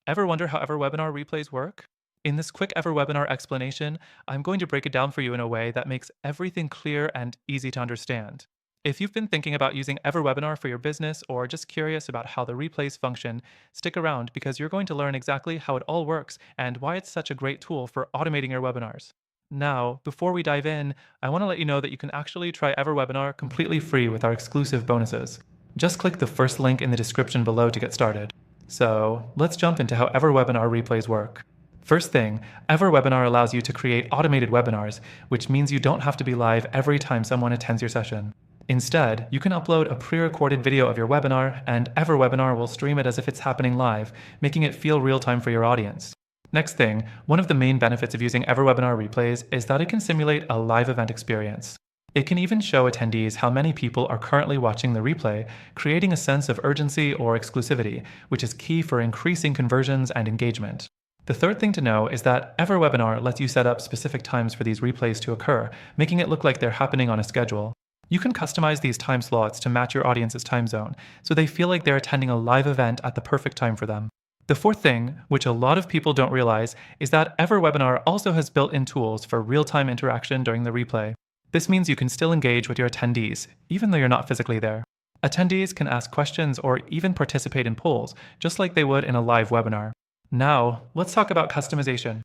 Ever wonder how EverWebinar replays work? In this quick EverWebinar explanation, I'm going to break it down for you in a way that makes everything clear and easy to understand. If you've been thinking about using EverWebinar for your business or just curious about how the replays function, stick around because you're going to learn exactly how it all works and why it's such a great tool for automating your webinars. Now, before we dive in, I want to let you know that you can actually try EverWebinar completely free with our exclusive bonuses. Just click the first link in the description below to get started. So let's jump into how EverWebinar replays work. First thing, EverWebinar allows you to create automated webinars, which means you don't have to be live every time someone attends your session. Instead, you can upload a pre-recorded video of your webinar, and EverWebinar will stream it as if it's happening live, making it feel real-time for your audience. Next thing, one of the main benefits of using EverWebinar replays is that it can simulate a live event experience. It can even show attendees how many people are currently watching the replay, creating a sense of urgency or exclusivity, which is key for increasing conversions and engagement. The third thing to know is that EverWebinar lets you set up specific times for these replays to occur, making it look like they're happening on a schedule. You can customize these time slots to match your audience's time zone, so they feel like they're attending a live event at the perfect time for them. The fourth thing, which a lot of people don't realize, is that EverWebinar also has built-in tools for real-time interaction during the replay. This means you can still engage with your attendees, even though you're not physically there. Attendees can ask questions or even participate in polls, just like they would in a live webinar. Now, let's talk about customization.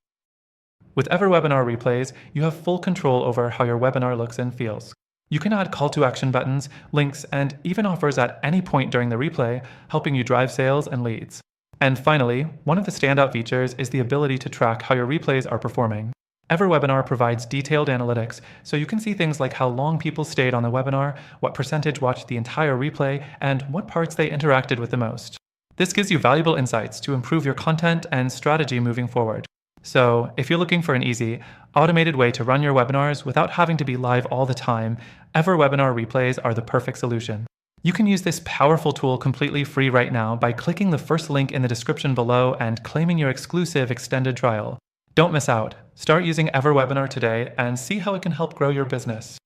With EverWebinar replays, you have full control over how your webinar looks and feels. You can add call to action buttons, links, and even offers at any point during the replay, helping you drive sales and leads. And finally, one of the standout features is the ability to track how your replays are performing. EverWebinar provides detailed analytics, so you can see things like how long people stayed on the webinar, what percentage watched the entire replay, and what parts they interacted with the most. This gives you valuable insights to improve your content and strategy moving forward. So, if you're looking for an easy, automated way to run your webinars without having to be live all the time, EverWebinar replays are the perfect solution. You can use this powerful tool completely free right now by clicking the first link in the description below and claiming your exclusive extended trial. Don't miss out. Start using EverWebinar today and see how it can help grow your business.